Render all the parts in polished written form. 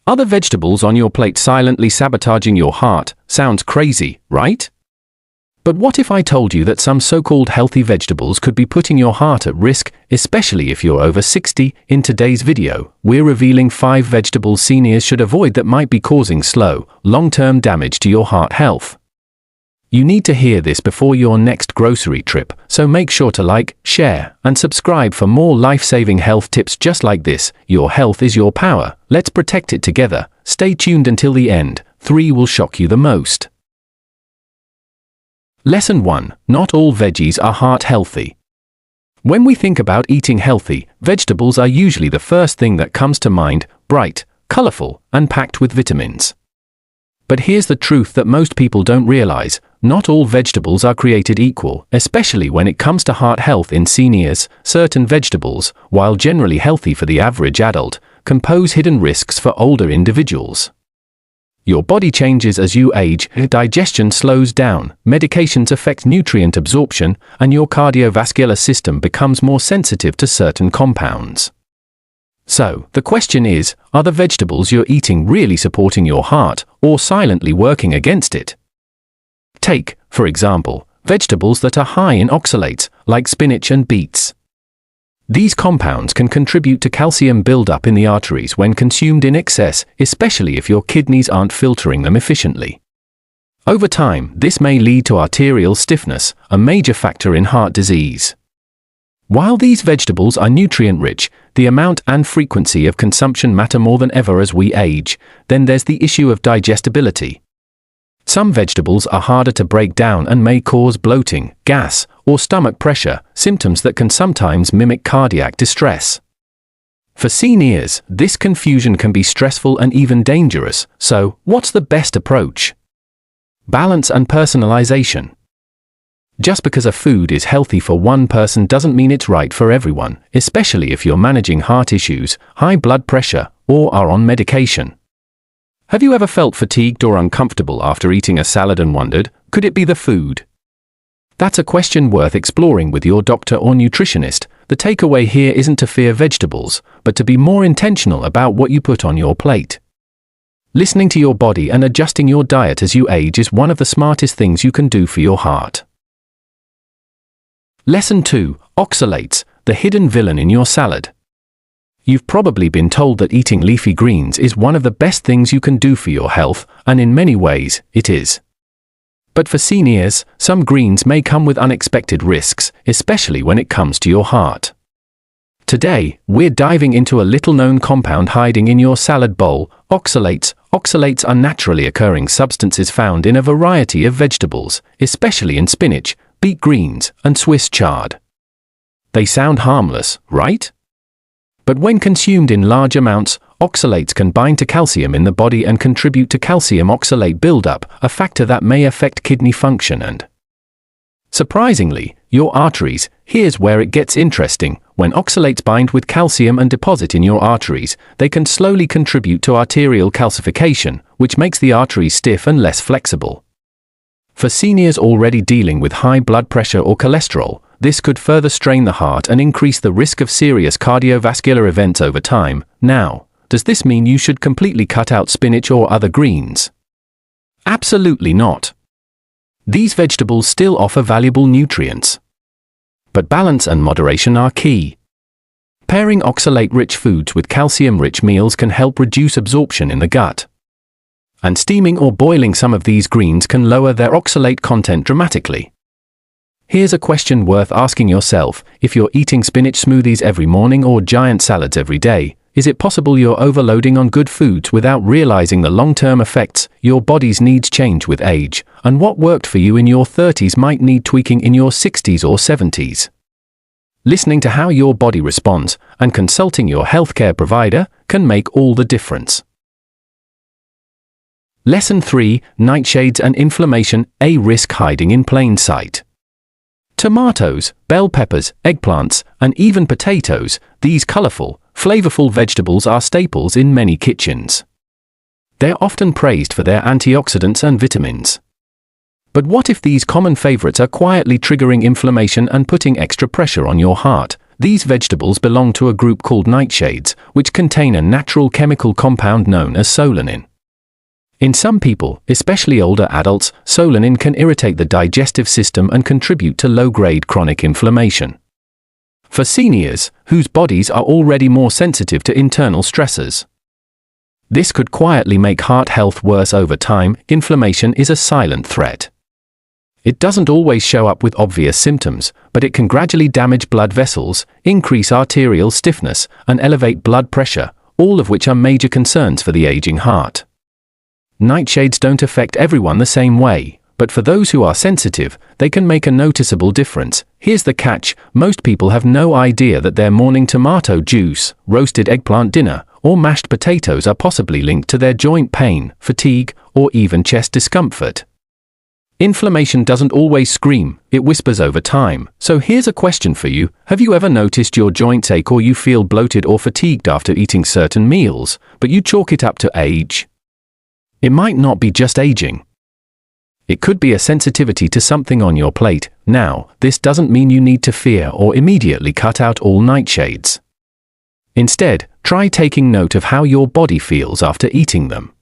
Are the vegetables on your plate silently sabotaging your heart? Sounds crazy, right? But what if I told you that some so-called healthy vegetables could be putting your heart at risk, especially if you're over 60? In today's video, we're revealing 5 vegetables seniors should avoid that might be causing slow, long-term damage to your heart health. You need to hear this before your next grocery trip, so make sure to like, share, and subscribe for more life-saving health tips just like this. Your health is your power. Let's protect it together. Stay tuned until the end. 3 will shock you the most. Lesson 1. Not all veggies are heart healthy. When we think about eating healthy, vegetables are usually the first thing that comes to mind: bright, colorful, and packed with vitamins. But here's the truth that most people don't realize: not all vegetables are created equal, especially when it comes to heart health in seniors. Certain vegetables, while generally healthy for the average adult, can pose hidden risks for older individuals. Your body changes as you age, digestion slows down, medications affect nutrient absorption, and your cardiovascular system becomes more sensitive to certain compounds. So, the question is, are the vegetables you're eating really supporting your heart, or silently working against it? Take, for example, vegetables that are high in oxalates, like spinach and beets. These compounds can contribute to calcium buildup in the arteries when consumed in excess, especially if your kidneys aren't filtering them efficiently. Over time, this may lead to arterial stiffness, a major factor in heart disease. While these vegetables are nutrient-rich, the amount and frequency of consumption matter more than ever as we age. Then there's the issue of digestibility. Some vegetables are harder to break down and may cause bloating, gas, or stomach pressure, symptoms that can sometimes mimic cardiac distress. For seniors, this confusion can be stressful and even dangerous. So, what's the best approach? Balance and personalization. Just because a food is healthy for one person doesn't mean it's right for everyone, especially if you're managing heart issues, high blood pressure, or are on medication. Have you ever felt fatigued or uncomfortable after eating a salad and wondered, could it be the food? That's a question worth exploring with your doctor or nutritionist. The takeaway here isn't to fear vegetables, but to be more intentional about what you put on your plate. Listening to your body and adjusting your diet as you age is one of the smartest things you can do for your heart. Lesson 2. Oxalates, the hidden villain in your salad. You've probably been told that eating leafy greens is one of the best things you can do for your health, and in many ways, it is. But for seniors, some greens may come with unexpected risks, especially when it comes to your heart. Today, we're diving into a little-known compound hiding in your salad bowl: oxalates. Oxalates are naturally occurring substances found in a variety of vegetables, especially in spinach, beet greens, and Swiss chard. They sound harmless, right? But when consumed in large amounts, oxalates can bind to calcium in the body and contribute to calcium oxalate buildup, a factor that may affect kidney function and, surprisingly, your arteries. Here's where it gets interesting. When oxalates bind with calcium and deposit in your arteries, they can slowly contribute to arterial calcification, which makes the arteries stiff and less flexible. For seniors already dealing with high blood pressure or cholesterol, this could further strain the heart and increase the risk of serious cardiovascular events over time. Now, does this mean you should completely cut out spinach or other greens? Absolutely not. These vegetables still offer valuable nutrients. But balance and moderation are key. Pairing oxalate-rich foods with calcium-rich meals can help reduce absorption in the gut. And steaming or boiling some of these greens can lower their oxalate content dramatically. Here's a question worth asking yourself: if you're eating spinach smoothies every morning or giant salads every day, is it possible you're overloading on good foods without realizing the long-term effects? Your body's needs change with age, and what worked for you in your 30s might need tweaking in your 60s or 70s. Listening to how your body responds and consulting your healthcare provider can make all the difference. Lesson 3. Nightshades and inflammation, a risk hiding in plain sight. Tomatoes, bell peppers, eggplants, and even potatoes, these colorful, flavorful vegetables are staples in many kitchens. They're often praised for their antioxidants and vitamins. But what if these common favorites are quietly triggering inflammation and putting extra pressure on your heart? these vegetables belong to a group called nightshades, which contain a natural chemical compound known as solanin. In some people, especially older adults, solanin can irritate the digestive system and contribute to low-grade chronic inflammation. For seniors, whose bodies are already more sensitive to internal stressors, this could quietly make heart health worse over time. Inflammation is a silent threat. It doesn't always show up with obvious symptoms, but it can gradually damage blood vessels, increase arterial stiffness, and elevate blood pressure, all of which are major concerns for the aging heart. Nightshades don't affect everyone the same way, but for those who are sensitive, they can make a noticeable difference. Here's the catch: most people have no idea that their morning tomato juice, roasted eggplant dinner, or mashed potatoes are possibly linked to their joint pain, fatigue, or even chest discomfort. Inflammation doesn't always scream, it whispers over time. So here's a question for you: have you ever noticed your joints ache or you feel bloated or fatigued after eating certain meals, but you chalk it up to age? It might not be just aging. It could be a sensitivity to something on your plate. Now, this doesn't mean you need to fear or immediately cut out all nightshades. Instead, try taking note of how your body feels after eating them.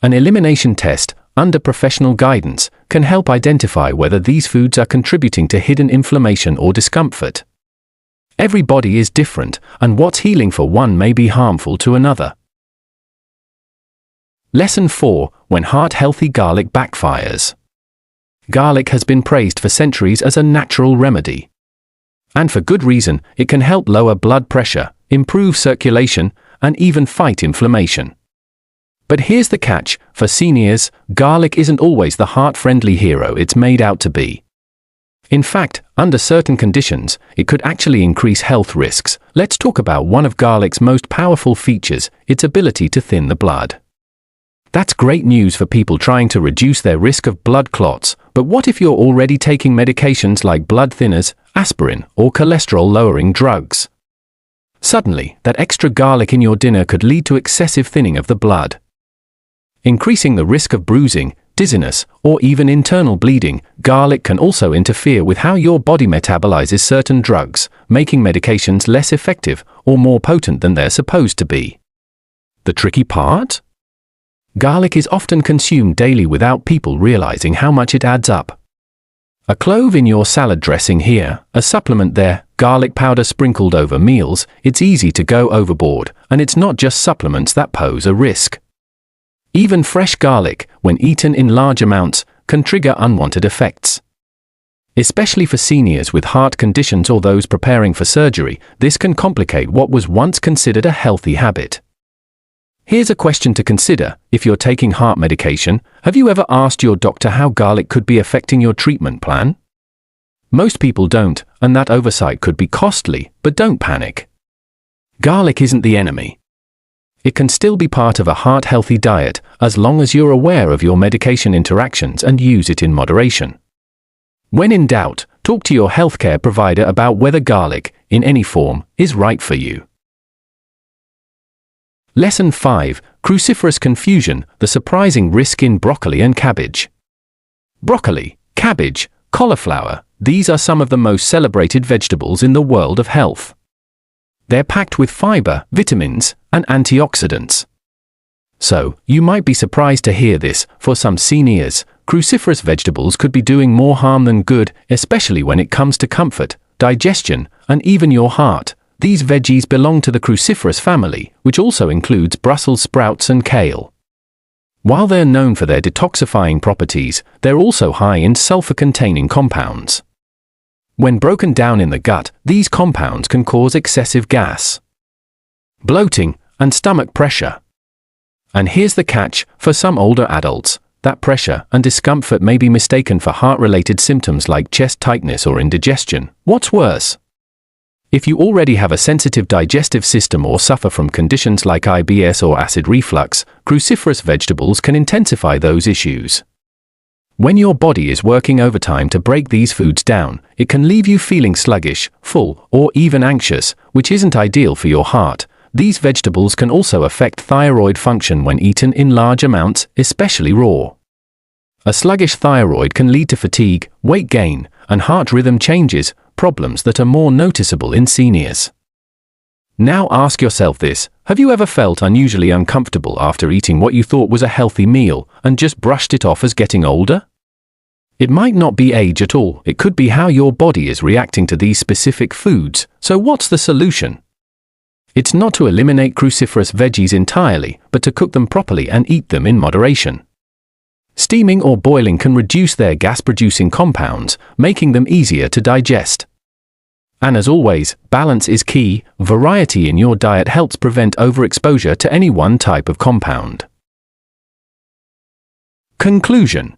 An elimination test, under professional guidance, can help identify whether these foods are contributing to hidden inflammation or discomfort. Every body is different, and what's healing for one may be harmful to another. Lesson 4: When heart-healthy garlic backfires. Garlic has been praised for centuries as a natural remedy. And for good reason. It can help lower blood pressure, improve circulation, and even fight inflammation. But here's the catch: for seniors, garlic isn't always the heart-friendly hero it's made out to be. In fact, under certain conditions, it could actually increase health risks. Let's talk about one of garlic's most powerful features: its ability to thin the blood. That's great news for people trying to reduce their risk of blood clots, but what if you're already taking medications like blood thinners, aspirin, or cholesterol-lowering drugs? Suddenly, that extra garlic in your dinner could lead to excessive thinning of the blood, increasing the risk of bruising, dizziness, or even internal bleeding. Garlic can also interfere with how your body metabolizes certain drugs, making medications less effective or more potent than they're supposed to be. The tricky part? Garlic is often consumed daily without people realizing how much it adds up. A clove in your salad dressing here, a supplement there, garlic powder sprinkled over meals. It's easy to go overboard, and it's not just supplements that pose a risk. Even fresh garlic, when eaten in large amounts, can trigger unwanted effects. Especially for seniors with heart conditions or those preparing for surgery, this can complicate what was once considered a healthy habit. Here's a question to consider: if you're taking heart medication, have you ever asked your doctor how garlic could be affecting your treatment plan? Most people don't, and that oversight could be costly, but don't panic. Garlic isn't the enemy. It can still be part of a heart-healthy diet, as long as you're aware of your medication interactions and use it in moderation. When in doubt, talk to your healthcare provider about whether garlic, in any form, is right for you. Lesson 5: Cruciferous confusion, the surprising risk in broccoli and cabbage. Broccoli, cabbage, cauliflower, these are some of the most celebrated vegetables in the world of health. They're packed with fiber, vitamins, and antioxidants. So, you might be surprised to hear this: for some seniors, cruciferous vegetables could be doing more harm than good, especially when it comes to comfort, digestion, and even your heart. These veggies belong to the cruciferous family, which also includes Brussels sprouts and kale. While they're known for their detoxifying properties, they're also high in sulfur-containing compounds. When broken down in the gut, these compounds can cause excessive gas, bloating, and stomach pressure. And here's the catch: for some older adults, that pressure and discomfort may be mistaken for heart-related symptoms like chest tightness or indigestion. What's worse? If you already have a sensitive digestive system or suffer from conditions like IBS or acid reflux, cruciferous vegetables can intensify those issues. When your body is working overtime to break these foods down, it can leave you feeling sluggish, full, or even anxious, which isn't ideal for your heart. These vegetables can also affect thyroid function when eaten in large amounts, especially raw. A sluggish thyroid can lead to fatigue, weight gain, and heart rhythm changes, problems that are more noticeable in seniors. Now ask yourself this: have you ever felt unusually uncomfortable after eating what you thought was a healthy meal and just brushed it off as getting older? It might not be age at all, it could be how your body is reacting to these specific foods. So what's the solution? It's not to eliminate cruciferous veggies entirely, but to cook them properly and eat them in moderation. Steaming or boiling can reduce their gas-producing compounds, making them easier to digest. And as always, balance is key. Variety in your diet helps prevent overexposure to any one type of compound. Conclusion.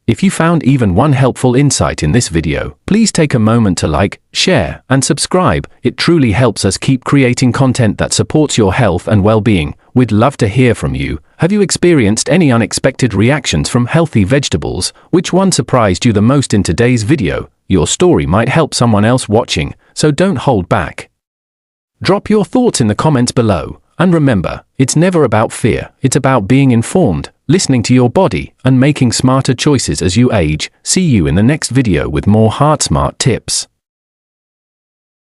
If you found even one helpful insight in this video, please take a moment to like, share, and subscribe. It truly helps us keep creating content that supports your health and well-being. We'd love to hear from you. Have you experienced any unexpected reactions from healthy vegetables? Which one surprised you the most in today's video? Your story might help someone else watching, so don't hold back. Drop your thoughts in the comments below. And remember, it's never about fear, it's about being informed, listening to your body, and making smarter choices as you age. See you in the next video with more heart-smart tips.